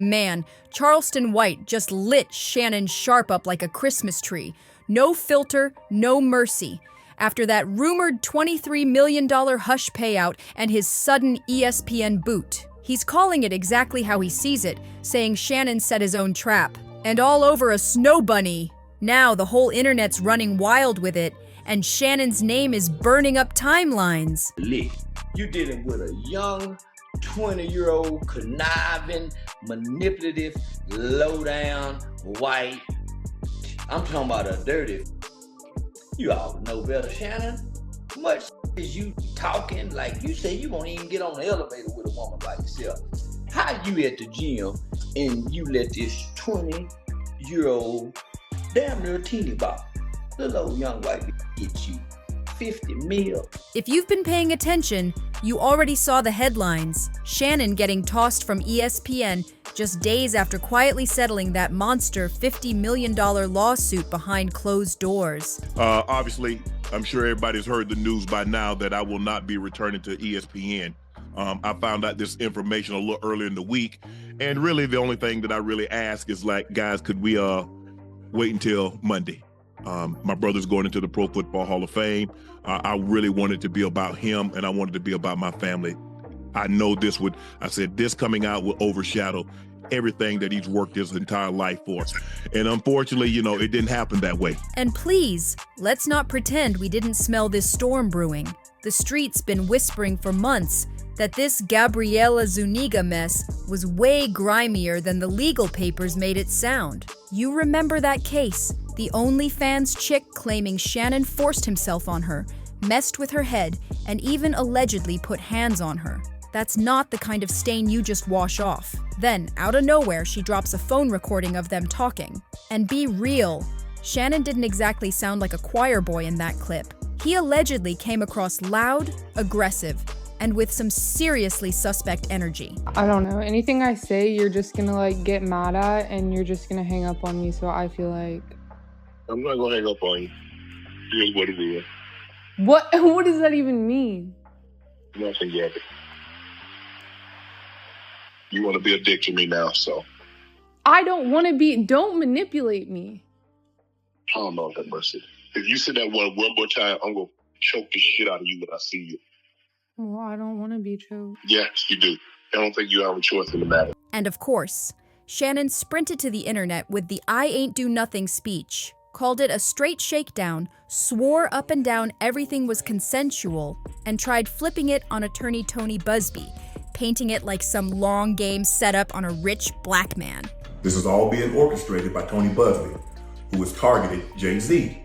Man, Charleston White just lit Shannon Sharpe up like a Christmas tree. No filter, no mercy. After that rumored $23 million hush payout and his sudden ESPN boot. He's calling it exactly how he sees it, saying Shannon set his own trap. And all over a snow bunny. Now the whole internet's running wild with it, and Shannon's name is burning up timelines. Lit. You dealing with a young 20-year-old conniving, manipulative, low-down, white. I'm talking about a dirty. You all know better, Shannon. Much as you talking, like you say you won't even get on the elevator with a woman like yourself. How you at the gym and you let this 20-year-old, damn near teeny bop, little old young white get you 50 mil? If you've been paying attention, you already saw the headlines. Shannon getting tossed from ESPN just days after quietly settling that monster $50 million lawsuit behind closed doors. Obviously, I'm sure everybody's heard the news by now that I will not be returning to ESPN. I found out this information a little earlier in the week, and really the only thing that I really ask is, like, guys, could we wait until Monday? My brother's going into the Pro Football Hall of Fame. I really wanted to be about him, and I wanted to be about my family. I know this coming out will overshadow everything that he's worked his entire life for. And unfortunately, it didn't happen that way. And please, let's not pretend we didn't smell this storm brewing. The street's been whispering for months that this Gabriela Zuniga mess was way grimier than the legal papers made it sound. You remember that case? The OnlyFans chick claiming Shannon forced himself on her, messed with her head, and even allegedly put hands on her. That's not the kind of stain you just wash off. Then, out of nowhere, she drops a phone recording of them talking. And be real, Shannon didn't exactly sound like a choir boy in that clip. He allegedly came across loud, aggressive, and with some seriously suspect energy. I don't know. Anything I say, you're just gonna get mad at, and you're just gonna hang up on me, so I feel like... I'm not gonna hang up on you. It is what it is. What does that even mean? Nothing yet. You want to be a dick to me now, so. I don't want to be. Don't manipulate me. I don't know, that mercy. If you say that one more time, I'm gonna choke the shit out of you when I see you. Well, I don't want to be choked. Yes, you do. I don't think you have a choice in the matter. And of course, Shannon sprinted to the internet with the I ain't do nothing speech, called it a straight shakedown, swore up and down everything was consensual, and tried flipping it on attorney Tony Buzbee, painting it like some long game setup on a rich black man. This is all being orchestrated by Tony Buzbee, who has targeted Jay-Z.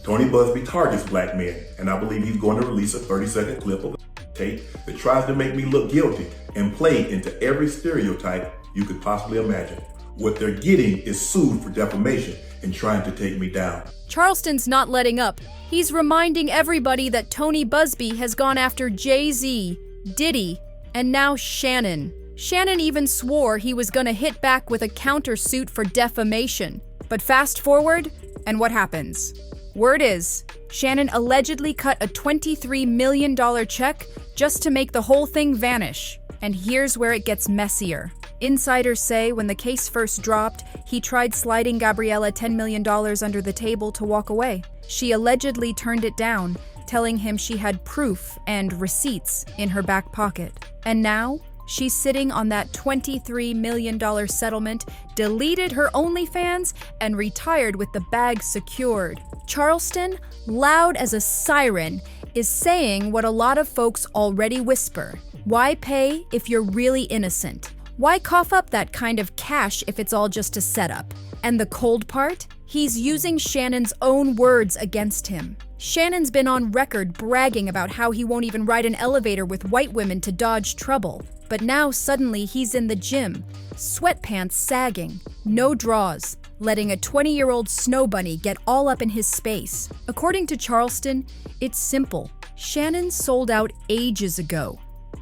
Tony Buzbee targets black men, and I believe he's going to release a 30-second clip of tape that tries to make me look guilty and play into every stereotype you could possibly imagine. What they're getting is sued for defamation and trying to take me down. Charleston's not letting up. He's reminding everybody that Tony Buzbee has gone after Jay-Z, Diddy, and now Shannon. Shannon even swore he was gonna hit back with a countersuit for defamation. But fast forward, and what happens? Word is, Shannon allegedly cut a $23 million check just to make the whole thing vanish. And here's where it gets messier. Insiders say when the case first dropped, he tried sliding Gabriela $10 million under the table to walk away. She allegedly turned it down, telling him she had proof and receipts in her back pocket. And now, she's sitting on that $23 million settlement, deleted her OnlyFans, and retired with the bag secured. Charleston, loud as a siren, is saying what a lot of folks already whisper. Why pay if you're really innocent? Why cough up that kind of cash if it's all just a setup? And the cold part? He's using Shannon's own words against him. Shannon's been on record bragging about how he won't even ride an elevator with white women to dodge trouble. But now suddenly he's in the gym, sweatpants sagging, no draws, letting a 20-year-old snow bunny get all up in his space. According to Charleston, it's simple. Shannon sold out ages ago,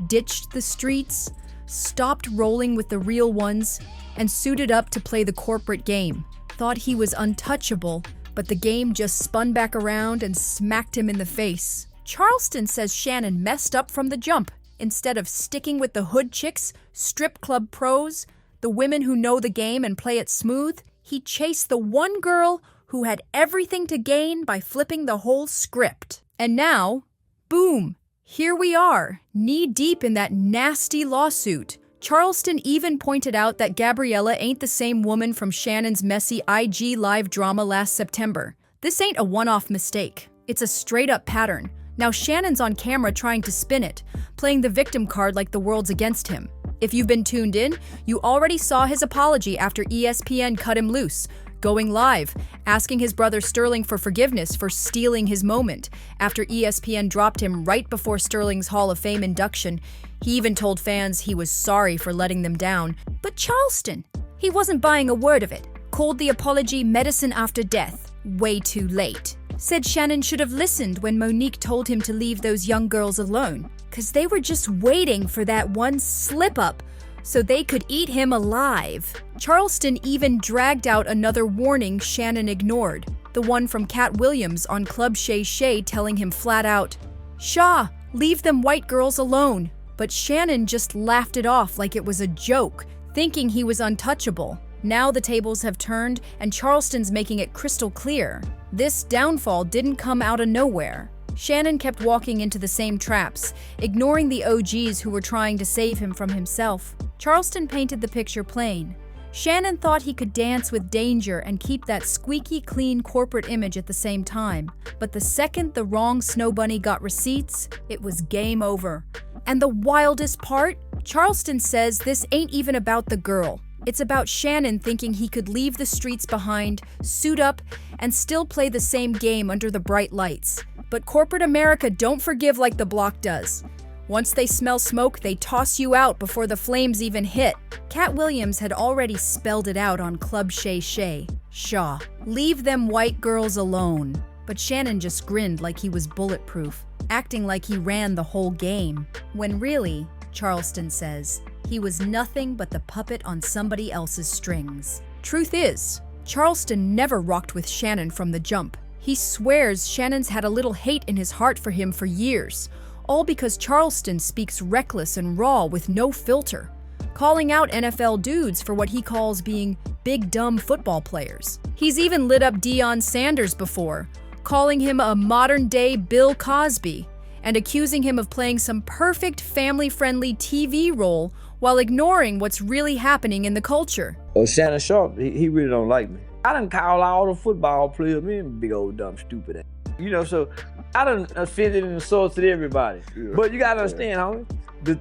ditched the streets, stopped rolling with the real ones, and suited up to play the corporate game. Thought he was untouchable, but the game just spun back around and smacked him in the face. Charleston says Shannon messed up from the jump. Instead of sticking with the hood chicks, strip club pros, the the women who know the game and play it smooth, he chased the one girl who had everything to gain by flipping the whole script. And now, boom, here we are, knee-deep in that nasty lawsuit. Charleston even pointed out that Gabriella ain't the same woman from Shannon's messy IG Live drama last September. This ain't a one-off mistake. It's a straight-up pattern. Now Shannon's on camera trying to spin it, playing the victim card like the world's against him. If you've been tuned in, you already saw his apology after ESPN cut him loose, going live, asking his brother Sterling for forgiveness for stealing his moment. After ESPN dropped him right before Sterling's Hall of Fame induction, he even told fans he was sorry for letting them down. But Charleston, he wasn't buying a word of it, called the apology medicine after death, way too late. Said Shannon should have listened when Monique told him to leave those young girls alone, because they were just waiting for that one slip-up so they could eat him alive. Charleston even dragged out another warning Shannon ignored, the one from Cat Williams on Club Shay Shay telling him flat out, "Shaw, leave them white girls alone." But Shannon just laughed it off like it was a joke, thinking he was untouchable. Now the tables have turned and Charleston's making it crystal clear. This downfall didn't come out of nowhere. Shannon kept walking into the same traps, ignoring the OGs who were trying to save him from himself. Charleston painted the picture plain. Shannon thought he could dance with danger and keep that squeaky clean corporate image at the same time. But the second the wrong snow bunny got receipts, it was game over. And the wildest part? Charleston says this ain't even about the girl. It's about Shannon thinking he could leave the streets behind, suit up, and still play the same game under the bright lights. But corporate America don't forgive like the block does. Once they smell smoke, they toss you out before the flames even hit. Cat Williams had already spelled it out on Club Shay Shay. Shaw, leave them white girls alone. But Shannon just grinned like he was bulletproof, acting like he ran the whole game. When really, Charleston says, he was nothing but the puppet on somebody else's strings. Truth is, Charleston never rocked with Shannon from the jump. He swears Shannon's had a little hate in his heart for him for years, all because Charleston speaks reckless and raw with no filter, calling out NFL dudes for what he calls being big dumb football players. He's even lit up Deion Sanders before, calling him a modern-day Bill Cosby, and accusing him of playing some perfect family-friendly TV role while ignoring what's really happening in the culture. Well, Shannon Sharpe, he really don't like me. I done call all the football players, man, big old dumb stupid ass. You know, so I done offended and insulted everybody. Yeah. But you gotta understand, homie,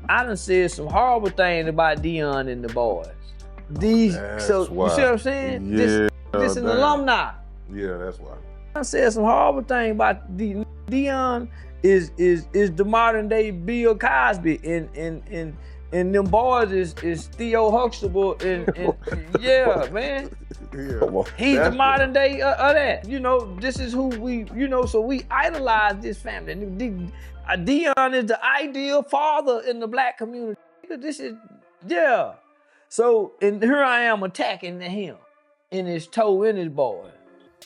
I done said some horrible things about Deion and the boys. You see what I'm saying? Yeah, this an alumni. Yeah, that's why. I said some horrible things about Deion is the modern day Bill Cosby and them boys is Theo Huxtable and yeah, man. Yeah. He's the modern day of that. You know, this is who we, you know, so we idolize this family. Deion is the ideal father in the black community. This is, yeah. So, and here I am attacking him in his toe in his boy.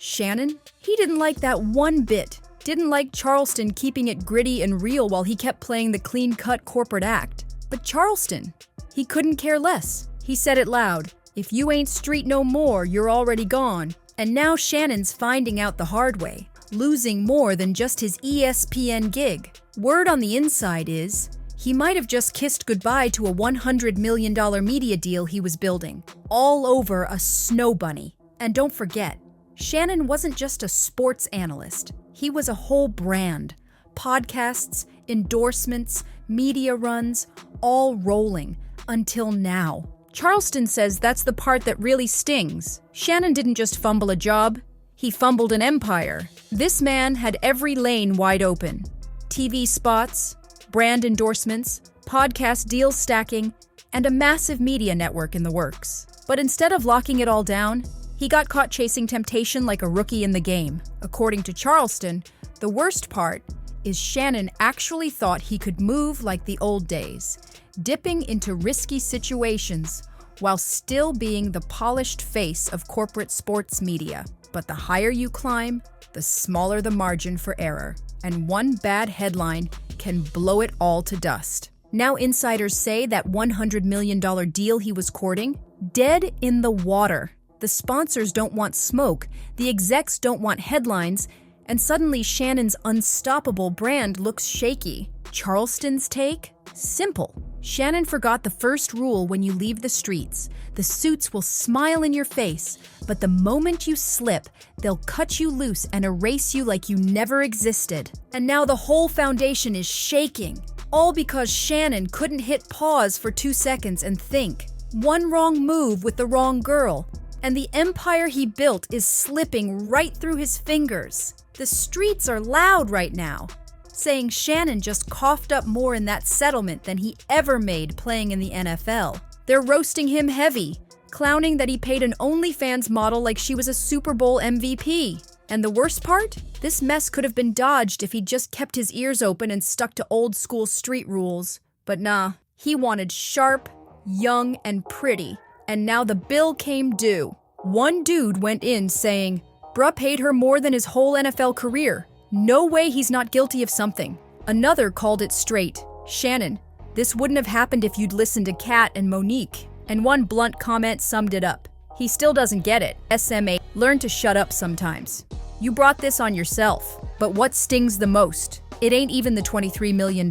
Shannon, he didn't like that one bit. Didn't like Charleston keeping it gritty and real while he kept playing the clean-cut corporate act. But Charleston, he couldn't care less. He said it loud, "If you ain't street no more, you're already gone." And now Shannon's finding out the hard way, losing more than just his ESPN gig. Word on the inside is, he might have just kissed goodbye to a $100 million media deal he was building, all over a snow bunny. And don't forget, Shannon wasn't just a sports analyst. He was a whole brand. Podcasts, endorsements, media runs, all rolling, until now. Charleston says that's the part that really stings. Shannon didn't just fumble a job, he fumbled an empire. This man had every lane wide open. TV spots, brand endorsements, podcast deal stacking, and a massive media network in the works. But instead of locking it all down, he got caught chasing temptation like a rookie in the game. According to Charleston, the worst part is Shannon actually thought he could move like the old days, dipping into risky situations while still being the polished face of corporate sports media. But the higher you climb, the smaller the margin for error, and one bad headline can blow it all to dust. Now insiders say that $100 million deal he was courting, dead in the water. The sponsors don't want smoke, the execs don't want headlines, and suddenly Shannon's unstoppable brand looks shaky. Charleston's take? Simple. Shannon forgot the first rule when you leave the streets. The suits will smile in your face, but the moment you slip, they'll cut you loose and erase you like you never existed. And now the whole foundation is shaking. All because Shannon couldn't hit pause for 2 seconds and think. One wrong move with the wrong girl, and the empire he built is slipping right through his fingers. The streets are loud right now, saying Shannon just coughed up more in that settlement than he ever made playing in the NFL. They're roasting him heavy, clowning that he paid an OnlyFans model like she was a Super Bowl MVP. And the worst part? This mess could have been dodged if he'd just kept his ears open and stuck to old school street rules. But nah, he wanted sharp, young, and pretty. And now the bill came due. One dude went in saying, "Bruh paid her more than his whole NFL career. No way he's not guilty of something." Another called it straight. "Shannon, this wouldn't have happened if you'd listened to Kat and Monique." And one blunt comment summed it up. He still doesn't get it. SMA, learn to shut up sometimes. You brought this on yourself. But what stings the most? It ain't even the $23 million.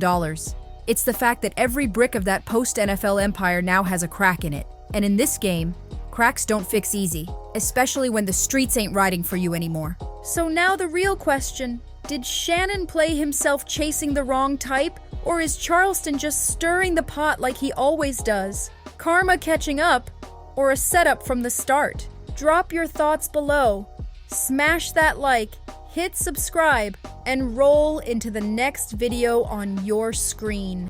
It's the fact that every brick of that post-NFL empire now has a crack in it. And in this game, cracks don't fix easy, especially when the streets ain't riding for you anymore. So now the real question, did Shannon play himself chasing the wrong type, or is Charleston just stirring the pot like he always does? Karma catching up, or a setup from the start? Drop your thoughts below, smash that like, hit subscribe, and roll into the next video on your screen.